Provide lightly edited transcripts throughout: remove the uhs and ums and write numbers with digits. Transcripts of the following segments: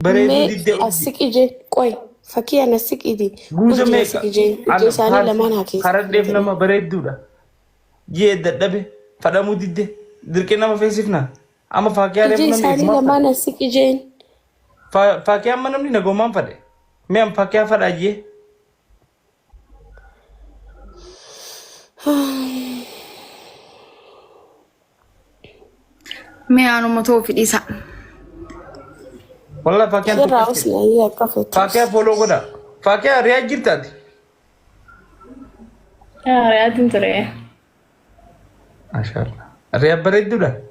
بريدو مي دي السكيجي قوي فكي أنا السكيدي جوزة قلت ميكا السكيجي أنا جيساني لما أنا كيس خرد نما بريدو ده جيد دبي فدامو دي دركنا ما فيسفنا أما فاكي على منام جيساني ما لما فد أنا السكيجي فاكي أما منام نيجو ما فد ميم فاكي فد أجي مي أنا متوفي إيسا والله فاكي أنت سر أصلا هي كفت فاكي فولو كده فاكي رياض جرتادي رياض انت رياض ما شاء الله رياض بريدو ده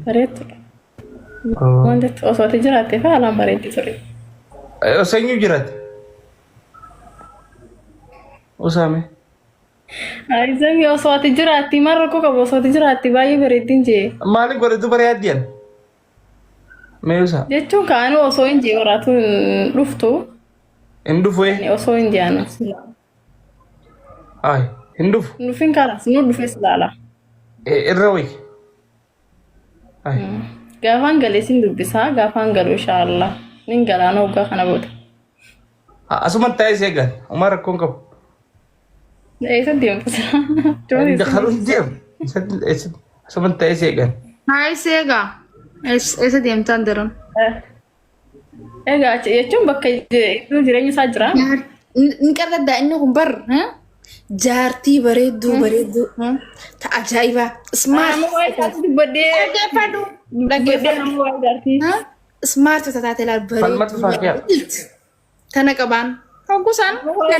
بريد وانت أصوات جراتي فعلا بريد سوري سنيو جرات أسامة عايزين أصوات جراتي مرة كوكا أصوات جراتي باي بريدين جي مالك بريدو برياد ديان ميوسا jechuun kaanu osoo hin jee waraatu dhuftu هندوفوي osoo hin jeanu هاي هندوف nufin karas nu dhufes laala الروي هاي gaafaan galee sin dubbisaa gaafaan galuu inshaallah nin galaana waggaa kana booda أسمع تايس يجان عمر كونكم eessa deemtu دخلون ديم أسمع تايس يجان هاي سيغا إيسا ديمتان درن egaa jechuun bakka jireenya isaa jira نقرد إنهم بر ها جارتي بريدو تا أجايبا سمارت ها سمارت تتاتي فالمت فاكيا تانا كبان فوقسان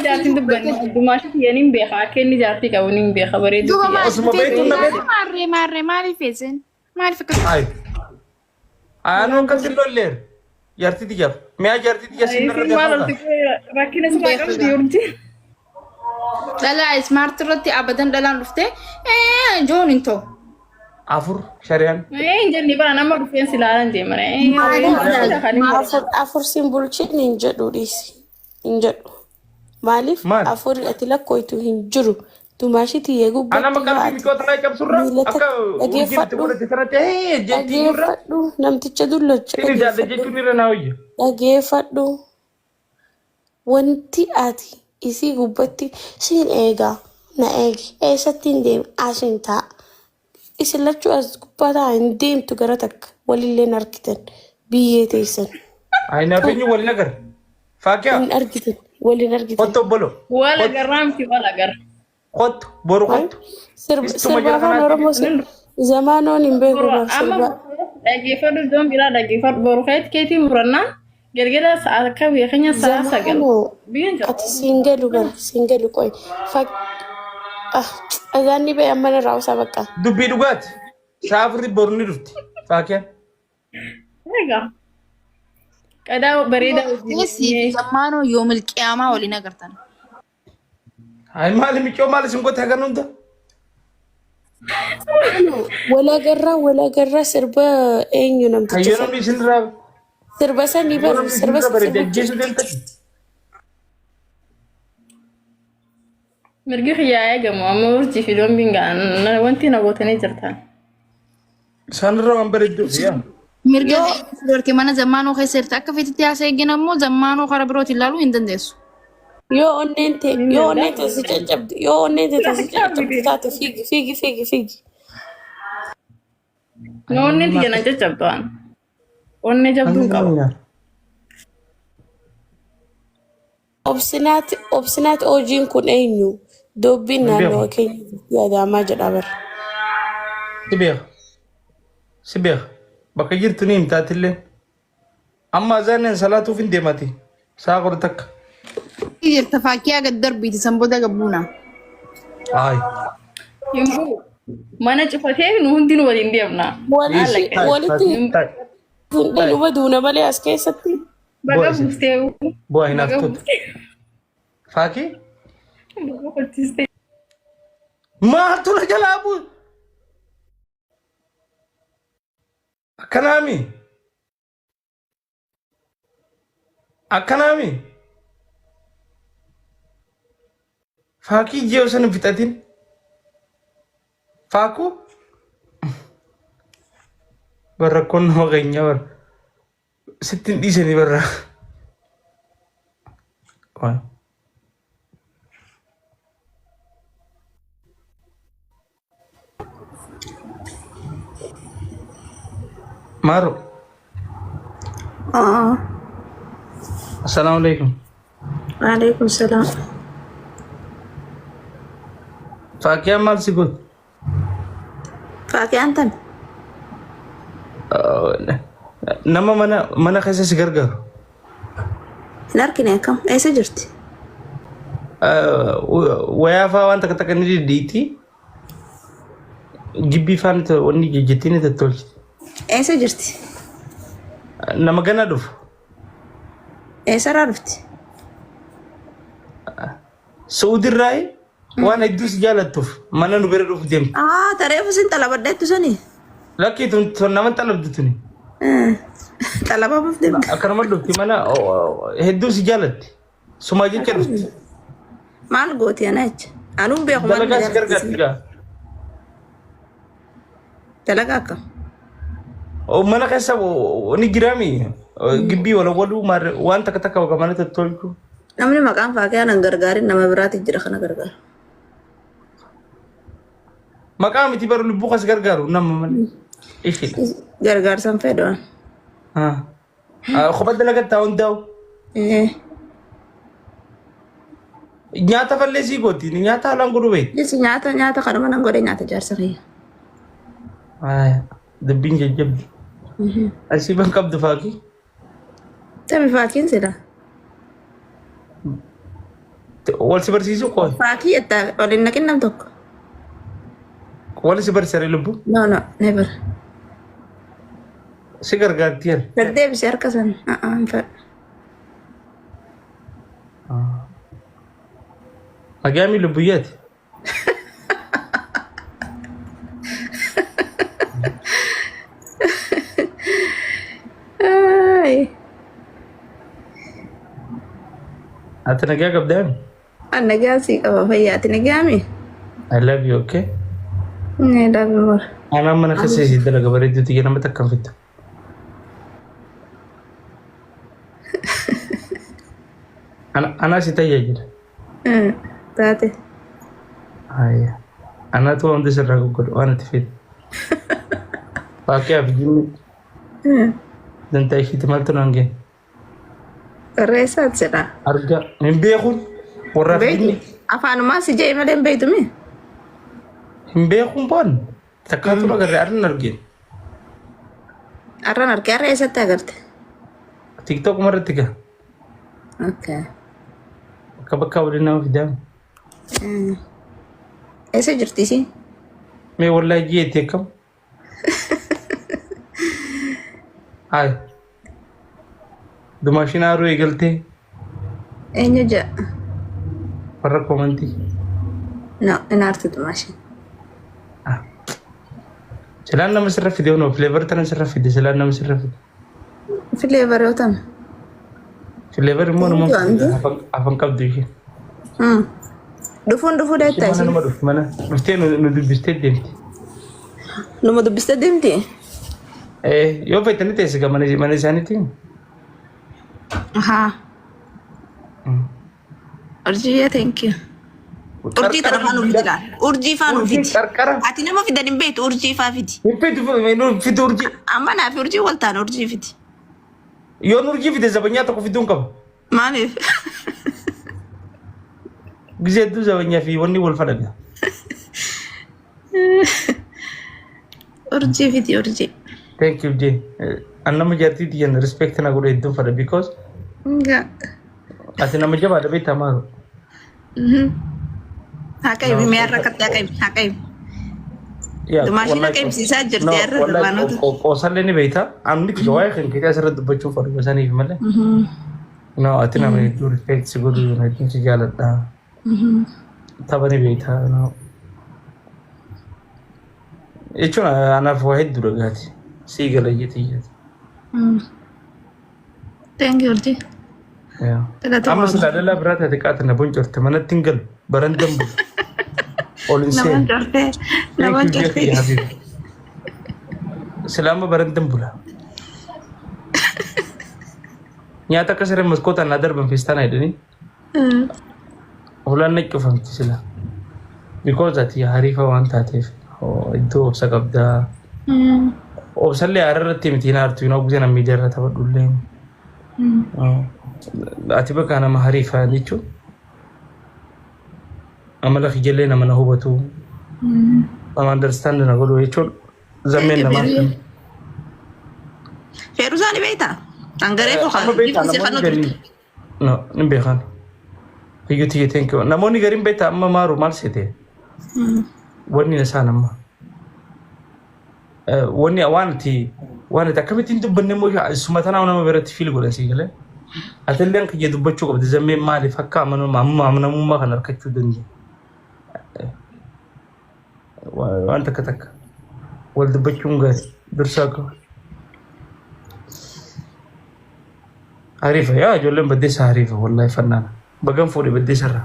jaartiin dubbanni dumaashiti yaniin beekaa kenni jaartii qabu nin beeka bareedu أسمع بيتو نبيت ماري فيزن ماري فكرة هاي أنا كنت لولير جارتي تجاب ما جارتي تجاب سنر maal ده rakkina isaa qabdi urji لا سمارت رتي أبدا لا نفته جون انتو عفور شريان hin jenni bara nama rufeensi ilaalan deemane afur simbulchi hin jedhu dhiisi hin jedhu maaliif Maal? afur ati lakkoytu hin jiru dumaashiti yeeguu أنا ما كان في كوتا لا يكب سرة أكا وجدت ولا تسرت جدي مرة dhageeffadhu namticha dullocha إني جاد جدي نيرة ناوي dhageeffadhu wanti ati isii gubbatti siin eegaa na eegi eessatti hin deemu asiin ta'a isin lachuu as gubbataa hin deemtu gara takka walillee hin argitan biyyee teessan أي نافيني ولا نقر فاكيا hin argitan waliin argitan خط بلو wala garraamti wala gar خط برو خط sirba afaan oromoo zamaanoon hin beeku amma sirba dhageeffadhu iddoo biraa dhageeffadhu boru keetti keetii murannaa galgala sa'a akka beekanya sa'a sagal biyyan jira ati siingalu bar siingalu qoy azaanni ba'e amma irraa usaa bakka دبي دوغات سافر بروني رفتي فاكيا egaa qadaa bareedaa يسي زمانو يوم القيامة ولي نقرتن هاي مالي ميكو مالي سنقول تاكرون ده wala garra sirba eenyu namticha هيونو ميسن راب sirba sanii bar sirba جيسو دلتا mirgi xiyyaa eegamu amma urjii fi doombiin ga'an wanti na gootanii jirtan سان رو أمبر الدو يا مرجع سرورتي مانا زمانو خسر تاك في تتياسة جنامو زمانو خربروتي لالو يندندسو yoo onneen ta'e si caccabdi yoo onneen ta'e si caccabdi taate fiigi noonni tiyya na caccabtu'an onne jabduun qaba obsinaati hojiin kun eenyu dobbiin naannoo keenya yaadamaa jedha bar سبيخ بقى جرت نيم تاتلين أما زين صلاة في ديمتي ساقر تك يجي تفاكيا قدر بيتي سنبودا قبونا هاي yommuu mana cufatee nu hundinuu waliin deemna walitti hundee luba duuna malee as keessatti baga buustee بو هنا فتوت فاكي baga qottistee ما تقول جلابو أكنامي فاكي جيوسن فتاتين فاكو بركون هو غينيا sittin dhiisanii barra. Maro. Assalamualaikum. Waalaikumsalam. Fakkiin maal si godhu? Fakkiin tan. Nama mana keessa si gargaaru. Hin argine kam eessa jirti? Wayaa fa'aa waan takka takka ni diddiitti. Gibbii fa'aan wanni jijjiitti ni tattolchi. Eessa jirti? Nama gana dhufu. Eessarraa dhufti? Suudirraayi waan hedduu si jaalattuuf mana nu bira dhufu deemti. Tareefu sin xalabadheettu suni? Lakkii tun nama xalabdu tuni. Xalabaaf deemti. Akkanuma dhufti mana hedduu si jaalatti. Sumaa jecha dhufti. Maal gooti ana jecha? Anuun beeku maal Dalagaa si gargaarti gaa. Dalagaa akkam? Mana keessa ni jiraami. Gibbii walawwaluu waan takka takka bakka mana tattolchu. Namni maqaan Faakiyaa nan gargaarin nama biraati jira kana gargaaru. Maqaa miti bara lubbuu kas gargaaru nama malee. Ishee. Gargaarsan fedhan. Kophaa dalagattaa hundaa'u. Nyaata fallee sii gooti. Nyaata haalaan godhu beekti. Jisi nyaata kanuma nan godhe nyaata jaarsa kiyya. Dubbiin jajjabdi. Asii ban qabdu Faakii. Tabi Faakiin sila. Wal si barsiisu qoon. Faakii ettaa waliin naqin nam tokko. Wal si barsiisanii lubbuu. No, never. Si gargaarti yan. Deddeebisee harka san. Hin fedhu. Agaami lubbuyyaati. Ati nagaa qabdaami? An nagaa sii qaba fayyaa. Ati nagaami? I love you, okay? I love you more. Anaan mana keessa isii dalaga bareedduuti nama takka hin fittu. Anaa si tajaajila. Taate. Anaatu waan hundi sirraa goggodhu waan itti fedhu. Faakii jimmi. Dantaa ishiitti maaltu naan ga'e? Barreessaat jedha. Arga hin beekuun warra fidni. Afaanumaa si jee malee hin beeytumi? Hin beekuun boon takkaatu agarre arran argeen. Arran argee har'a eessatti agarte? TikTok marratti gaa. Okay. Bakka waliin nama fidaame. Eessa jirti si? Mee wallaahi ji'eetti akkam? Hayi. Dumaashin haaruu eegaltee. Eenyu ja'a? Warra koomantii. No, hin aartu dumaashin. Silaan nama sirra fide honoo fileevar tana sirra fide silaan nama sirra fide. Fileevar yoo ta'an? Fileevar immoo nama afaan qabdu ishee. Dhufuu deettaa ishee? Nama dhufu mana dhuftee nu dubbistee deemti. Numa dubbistee deemti? Yoo fayyadanii teesse gaa mana isaaniitti. Urjii thank you. Urjii tana faan ufiti laal. Urjii faan ufiti. Ati nama fidan hin beektu urjii faa fiti. Hin beektu fidu urjii. Amma naaf urjii wal taana urjii fiti. Yoon urjii fide zabanyaa tokko fiduun qaba. Maaliif? Gizee hedduu zabanyaa fi wanni wal fadhaga. Urjii fiti urjii. Thank you Jane. Annama jaartii diyan respect na godhe hedduu fadha because ati nama jabaadha beektaa maaru. Haqaybi mi'a rakkatti haqaybi. Dumaashina qaybsiisaa jirti har'a durbaanota. Qoosallee ni beektaa. Amni tika waa'ee kan keetii asirratti dubbachuun fadhu gosaaniif malee. No, ati nama hedduu respect si godhu hedduu si jaaladha. Tapha ni beektaa. Jechuun anaaf waa hedduu dhagaati. Sii gala jeeti. Thank you urjii. Amma silaa dhalaa biraa taate qaata na boncorte manatti hin galu baran dambu. Olin seen. Naman jortee. Silaa amma baran dambula. nyaata akka siree maskootaan na darban feestaan jedhanii hulaan na cufamti sila because ati hariifa waan taateef iddoo obsa qabdaa obsallee hararratti miti na artu yoo gusee na miidiyaa irra taphadhullee ati bakka nama hariifa jechuun amala khijallee nama na hubatu nama understand na godhu jechuun zammeen namaa Feruza ni beita. Angare ko khan. No, ni bekan. Hiyuti thank you. Namoni garin beita amma maru mal sete. Wani na sana amma. Wani awanti wani takamitin dubbanne mo sumatana wana maberati fil golan sigale. Atellen kije dubbachu ko zamme mali fakka amano mamma mumma kan arkachu danji. Wanta kataka. Wal dubbachu ngai dursako. عارفة يا جولن بديس عارفة والله فنانة بقام فوري بديس الرا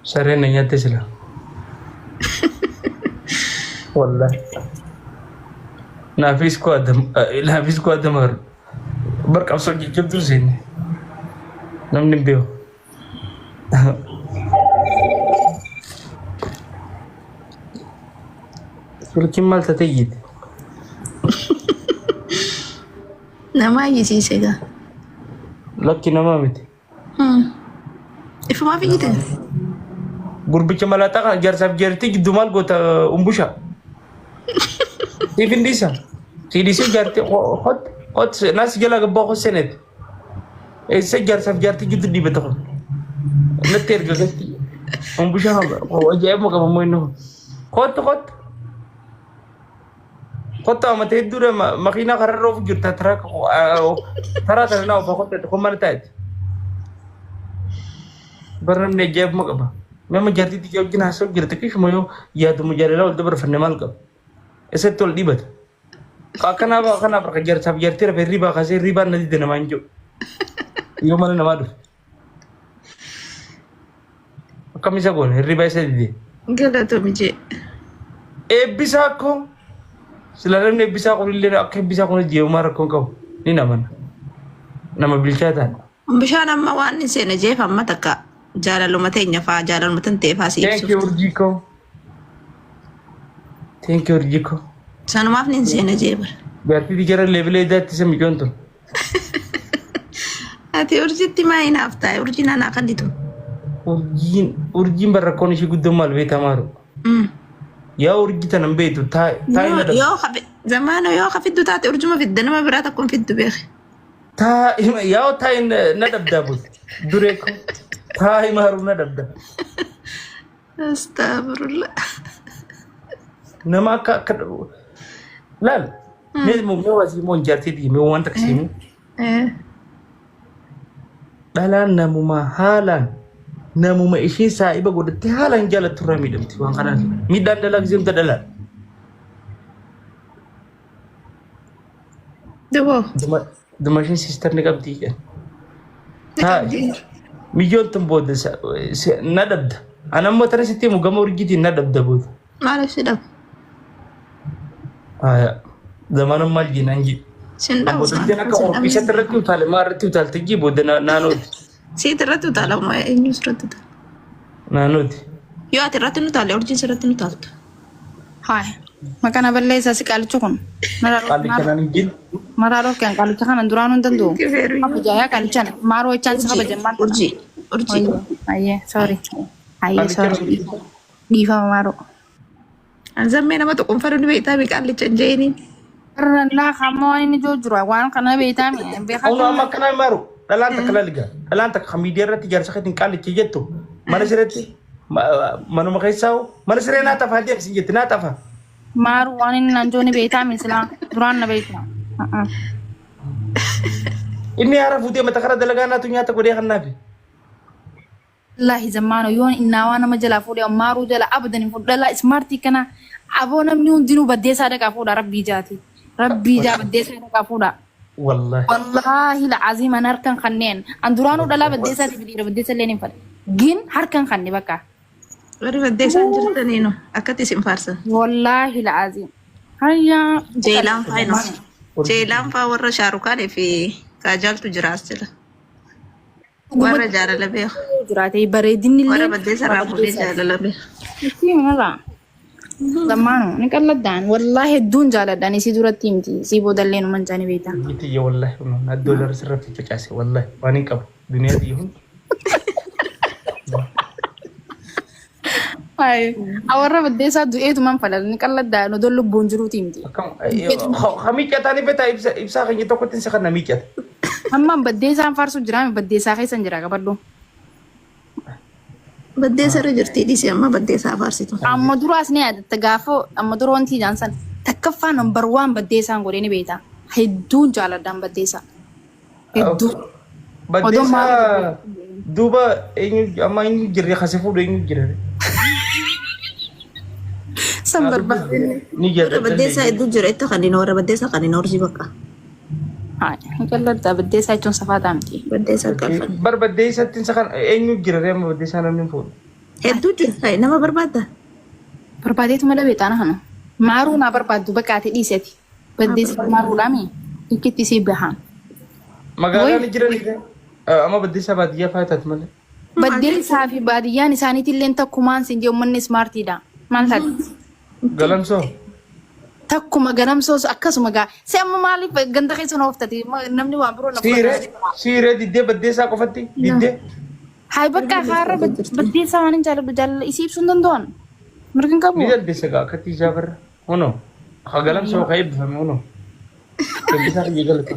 سرنا ياتسلا والله نافيس كو ادم برك افسر جبتو زين نم نبيو ولكن مالتا تجد Nama yisi sega. Laki nama miti. Ifu ma fi gite. Gurbicha malata kan jarsaf jarti gidumal gota umbusha. Tifin disa. Si disa jarti hot nas jala gabba ko senet. Se jarsaf jarti gidu di beto. Neter gagati. Umbusha ko ajaib mo ka mamoy no. Hot. Kota mate dura makina kararo jurta tara na ba kota ko mantat baran ne jeb magaba mema jarti ti jog gina so girta kish moyo ya dum jarela wal dabar fanne malka ese tol dibat kana ba jar sab jarti ra riba khase riba na di dena manjo yo mana na madu kamisa gon riba ese di Gala to mije. E bisa ko selalu ne bisa ko lele ak bisa ko je umar ko ko ni naman nama bilchatan Bishana mawani sene jefa mataka jala lumatenya fa jala lumatante fa si thank you Urjiko sanu mafni sene jefa berarti dikira level eda tisem jonto ati urjitti ma ina afta urjina na kanditu urjin barakoni shi guddumal beta maru يا ورجيت انا بيتو تاي يا خبي زمان يا خفيدو تاعتي ارجما في الدنيا ما براتكم في الدبيخ يا تاي ندب دابو دوريكو تاي مارو ندب داب استغفر الله نما لا مو واسي مو جارتي دي مو وانت كسيمو دالان نمو ما حالان namu ma ishe sa iba godatti halan jala turami damti wan kana mi dandala gizim tadala the machine sister ne kabti ke ha mi jontum bod nadab anam mo tare sitti mu gamor gidi nadab dabud mala sidab aya zamanam malji nangi sinda bodina ka o bisa taratu tale maratu tal tigi bodina nano سيد الرتو تالا ما ينوس رتو تالا نانوتي يو أتي رتو تالا أرجين سرتو تالت هاي ما كان بالله ساسي قالوا تكون قال كان نجيل مرارو كان قالوا تكون ندرانو تندو أبو جايا كان كان مارو يچان سبب جمان أرجي أيه سوري أيه سوري ديفا مارو أنزل مينا ما تقوم فروني بيتا بيك قال لي تنجيني لا خمو إني جو جروا وان كنا بيتا مي أنا ما كان مارو dalan tak laliga dalan tak khamidiya rati jar sakit kali cijetto mana sirati manu makaisaw mana sirena ta fadiya sinjet na ta fa maru wanin nanjoni beita misla duran na beita inni arafu dia matakara dalagana tu nyata ko dia kan nabi wallahi zamano yon inna wana majala fudi maru jala abadan fudala smarti kana abona min dinu badde sada ka fuda rabbi jati rabbi ja badde sada ka fuda والله العظيم انا اركن خنين اندورانو دلا بديسا بديسا لين فل جين هركن خني بكا وري بديسا جرتنينو اكتي سين فارسا والله العظيم هيا جيلان فاينو Jeelaan faa warra Shaarukaanii fi Kaajaaltu jiraas jira. Warra jaalala beeku. jiraate bareedinni Warra illee baddeessa irraa fuudhee jaalala beeku. itti manarraa zammaanu ni qalladaan wallahi hedduun jaaladhaan isii duratti himti isii boodallee nu mancaani beektaa. Giti ya wallahi na dollar sirratti facaase wallahi waan hin qabu duniyaa diihun. Awarra baddeessaa du'eetumaan falal ni qalladaan odoo lubbuun jiruuti himti. Hamiiccataani beektaa ibsaa keenya tokkotti isa kana miiccata. Hammaan baddeessaan faarsu jiraame baddeessaa keessan jira qabadhu. Baddeessa irra jirti dhiisii amma baddeessaa faarsitu. Amma duraas ni yaadatta gaafa amma dura wanti jaansan takkaffaa nambar waan baddeessaan godhee ni beektaa. Hedduun jaaladhaan baddeessaa. Hedduu. Baddeessaa duuba amma eenyu jirre kasi fuudhu eenyu jirre. San barbaadne. Ni jirre. Baddeessaa hedduu jira itti kan inni warra baddeessaa kan inni horsii bakka. Ni qalladdaa baddeessaa jechuun safaataa miti. Baddeessaa qalfan. Bar baddeessatti isa kan eenyu jirre amma baddeessaa namni fuudhu. Hedduu jira nama barbaadda. Barbaadeetu mala beektaana kana. Maaruu naa barbaaddu bakkaatee dhiiseeti. Baddeessaa maaruudhaami. Ikkitti sii bahaan. Magaalaa ni jiranidha. Amma baddeessaa baadiyyaa faayitaati malee. Baddeessaa fi baadiyyaan isaaniitillee takkumaan siin jedhu manni ismaartiidha. Maal taati? Galamsoo. Takkuma galamsoos akkasuma gaa. Si amma maaliif ganda keessa na ooftate namni waan biroo na Siiree diddee baddeessaa qofatti diddee. Hai bakka haara baddeessaa waan hin jaalladhu jaalala isii ibsuu hin danda'an. Mirga hin qabu. Ni jaldeessa gaa akkatti ijaa barra. Hono. Ha galamsoo ka eebbifame hono. Baddeessaa kiyya galata.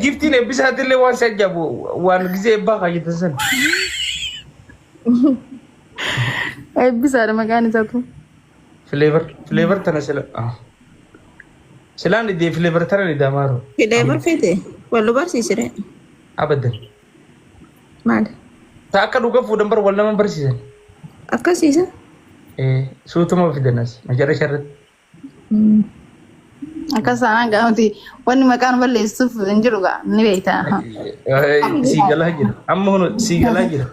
Giftiin eebbisaatillee waan si ajaa'ibu waan gisee eebbaa kaayyatan sana. Eebbisaadha maqaan isaatu. Flavor tana sila. Silaan idee flavor tana ni daamaaro. Flavor fete wallu barsiisire. Abadan. Maal? Ta akka dhuga fuudhan bar wal nama barsiisan. Akkasiisa? Suutuma fidanas. Majara sharratti. Akkasaan gaa'uti wanni maqaan balleessuuf hin jiru gaa ni beektaa. Siigalaa jira. Amma hono siigalaa jira.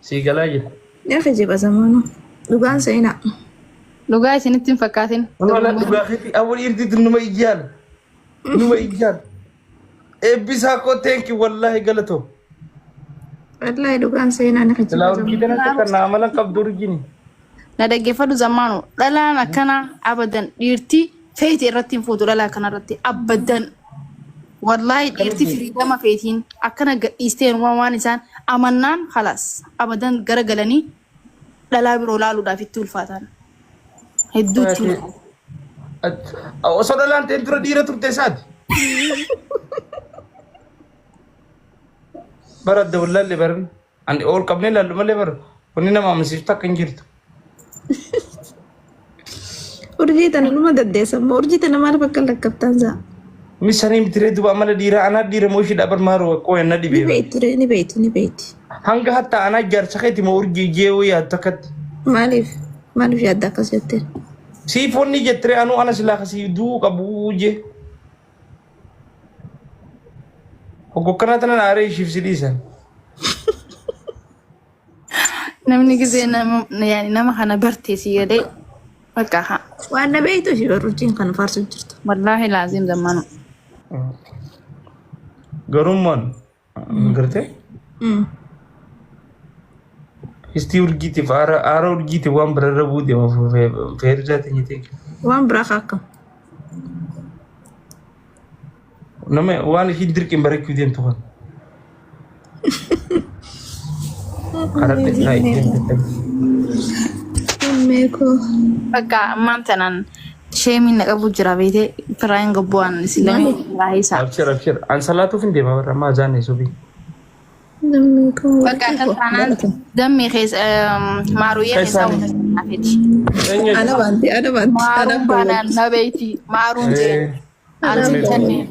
Siigalaa jira. Yaa kijiba zamaanu. Dhugaan seenaa. Dhugaa isinitti hin fakkaatin. Wala dhugaa keeti awwal irti numa ijaan. Numa ijaan. Eebbisaa koo teenki wallahi galatoo. Wallahi dhugaan seenaa na kijiba Silaa zamaanu. urgii kana akka naa amalan qabdu urgini. Na dhaggeeffadhu zamaanu dhalaan akkana abadan dhiirtii feeti irratti hin fuutu dhalaa kanarratti abadan. Wallahi dhiirtii firiidama feetiin akkana gadhiisteen waan isaan amannaan halas abadan garagalanii dhalaa biroo laaluudhaaf itti ulfaatan. Hedduutti. Osoo dhalaan ta'e dura dhiira turte isaati. Bara adda wallaalle baran. Ani ol qabnee laallu malee bara. Wanni nama amansiiftu akka hin jirtu. Urjii tana numa daddeessammoo urjii tana maal bakka lakkabtaan za'a? Misanii mitiree duba amala dhiira anaa dhiira moo ishee dhabar maaroo qooyan na Ni dhibee. beekture ni beekti ni beekti. Hanga hatta anaa jaarsa keeti moo urjii jeewoo yaaddu akkatti. Maaliif yaadda akkas jettee? Siifonni jettire anuu ana silaa kasii duu qabu je. Hoggokkanaa tana naaree ishiif si dhiisan. Namni gisee nama kana barteessi jedhee bakka haa. Waan na beektu ishee urjiin kan faarsu jirtu. Wallaahi laazim zammaanu. Garummaan gartee histii urgiitiif aara urgiitiif waan birarra buute fayyadataa teenyitee. Waan biraa akkam. Nama waan ishii dirqiin bareechuu deemtu kan. Karatti isaa ittiin Meekoo. Bakka ammaan tanaan sheemiin na qabu jira beekee firaayin gobbu'aan silamee raayisaa. abshir. An salaatuuf hin deema warra ammaa zaanee subii. Meekoo. Bakka akka taanaan dammee keessa maaruyyee keessaa walitti Ana baanti. maaruun baanaan na beeyti maaruun jeen ansi jennee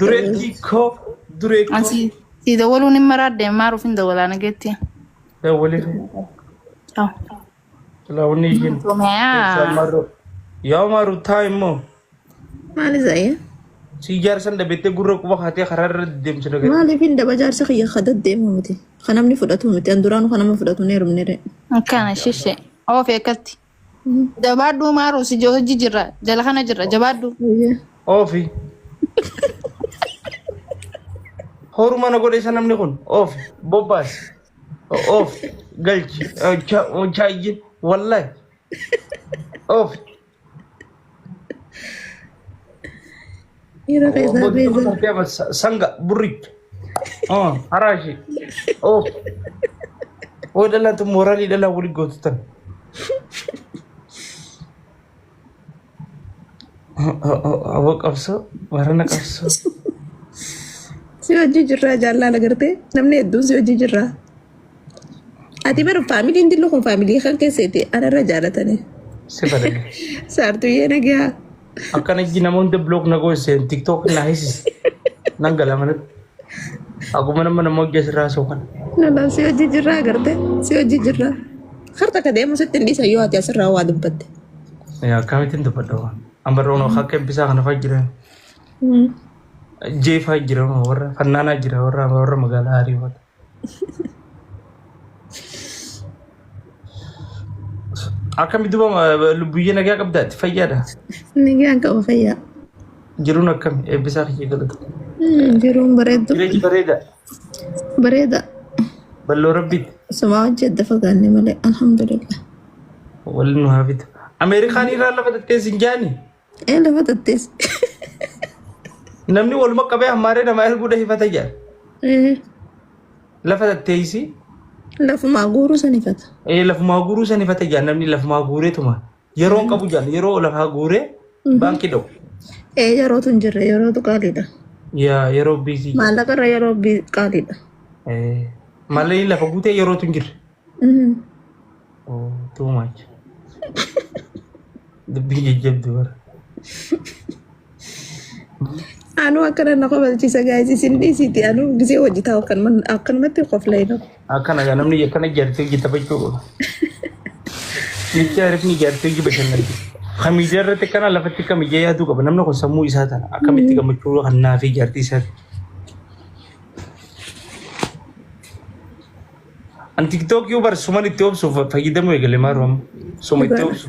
Dureetti koo dureetti. ansi si dawwaluun hin maraadde maaruuf hin dawwalaa nageetti. Dawwaliif. Ciao. Laawwanni ishiin. Tumeyaa. Yaa maaru taa immoo. Maali za'ee? Si jaarsan dhabettee gurra quba haatee karaa irra deemtu dhagaa. Maaliif hin daba jaarsa kiyya kadad deemu miti? Kan namni fudhatu miti. An duraanu kan nama fudhatu ni hirumne. Akkana shishee. Oofi akkatti. Jabaadhu maaru si hojii jirra. Jala kana jirra jabaadhu. Oofi. Horuma na godhe isa namni kun. Oofi. Bobbaas. Oofi. Galchi. Chaayyin. Wallahi. Oofi. Yeroo keessaa beekan. Sanga burricha. Haraashi. Oofi. Oo dhalatu mooraalii dhalaa walii gootu tan. Awwa qabsoo warana qabsoo. Si hojii jirraa jaalala gartee namni hedduun si hojii jirraa. Ati bara faamiliin dillu kun faamilii kan keessatti anarra jaalatanii. Si badale. Saartuu yee nagaa. Akkana ji namoonni bloog na gooseen tiktok na hisis. Nan galamanat. Akkuma nama nama hojjees irraa sookan. Nalaan si hojii jirraa gartee si hojii jirraa. Harta ka deemu sitti hin dhiisa yoo ati asirraa waa dubbatte. Akkamittiin dubbadha waan. Ambarroon akka eebbisaa kana fa'aa jiran. Jeefaa jira warra fannaanaa jira warra magaalaa Hariiwwata. Akkami duuba lubbuyye nagaa qabdaatti fayyaadha. Nagaan qaba fayyaa. Jiruun akkami eebbisaa kiyya galata. Jiruun bareeddu. Jireenya bareeda. Bareeda. Balloo rabbiiti. Sumaa hojjedda fagaanne malee alhamdulillah. Waliin nu haafitu. Ameerikaan irraa lafa tatteessi hin jaani. Lafa tatteessi. Namni walumaa qabee hammaaree namaa erguudha hifata jaa. Lafa tatteessi. Lafumaa guuruu san ifata. Lafumaa guuruu san ifata jaa namni lafumaa guureetuma. Yeroo hin qabu jaan yeroo lafaa guuree baankii dhaqu. Yerootu hin jirre yerootu qaaliidha. Yeroo biisii. Maallaqa irra yeroo qaaliidha. Maallaqni lafa guutee yerootu hin jirre. Too much. Dubbii jajjabdu bara. Anu akkana na qabalchiisa gaayis isin dhiisiiti anu gisee hojii taa'u akkanumatti qofla hin qabu. Akkana gaa namni akkana ijaartee hojii taphachuu qaba. Nicha rifni ijaartee hojii bashannanti. Kamiidiyaa irratti akkana lafatti kamiidiyaa yaaduu qaba namni kun sammuu isaa tana akkamitti gammachuu kan naa fi ijaartii isaati. An tiktookii bar suman itti obsuuf fayyadamuu eegale maaru amma suma itti obsu.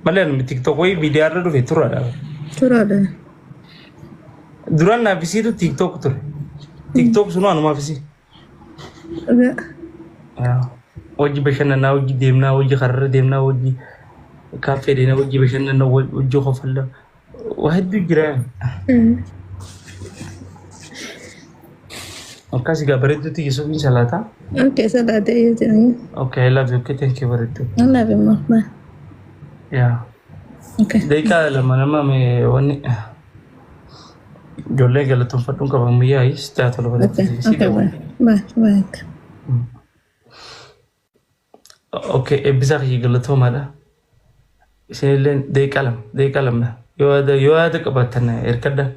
Malee namni tiktook wayii miidiyaa irra dhufe turaadha. Turaadha. Duraan naafisiitu tiktook ture. Tiktook sunu anuma fisi. Hojii bashannanaa, hojii deemnaa, hojii kararra deemnaa, hojii kaaffee deemnaa, hojii bashannanaa, hojii qofalla. Waa hedduu jira. Akkasii gaa bareedduutti Yesuufiin salaataa. Okay, salaata yoo ta'e. Okay, I love you. Okay, thank you bareeddu. I love you more. Bye. Yeah. Okay. Deekaa lama nama mee wanni ijoollee galatoonfadhuun qaban miyyaa'is taatolu Okay. Okay. Bye. Bye. Bye. Okay, eebbisaa kiyya galatoomaadha. Isinillee deeqaa lama yoo yaada qabaatan ergadda.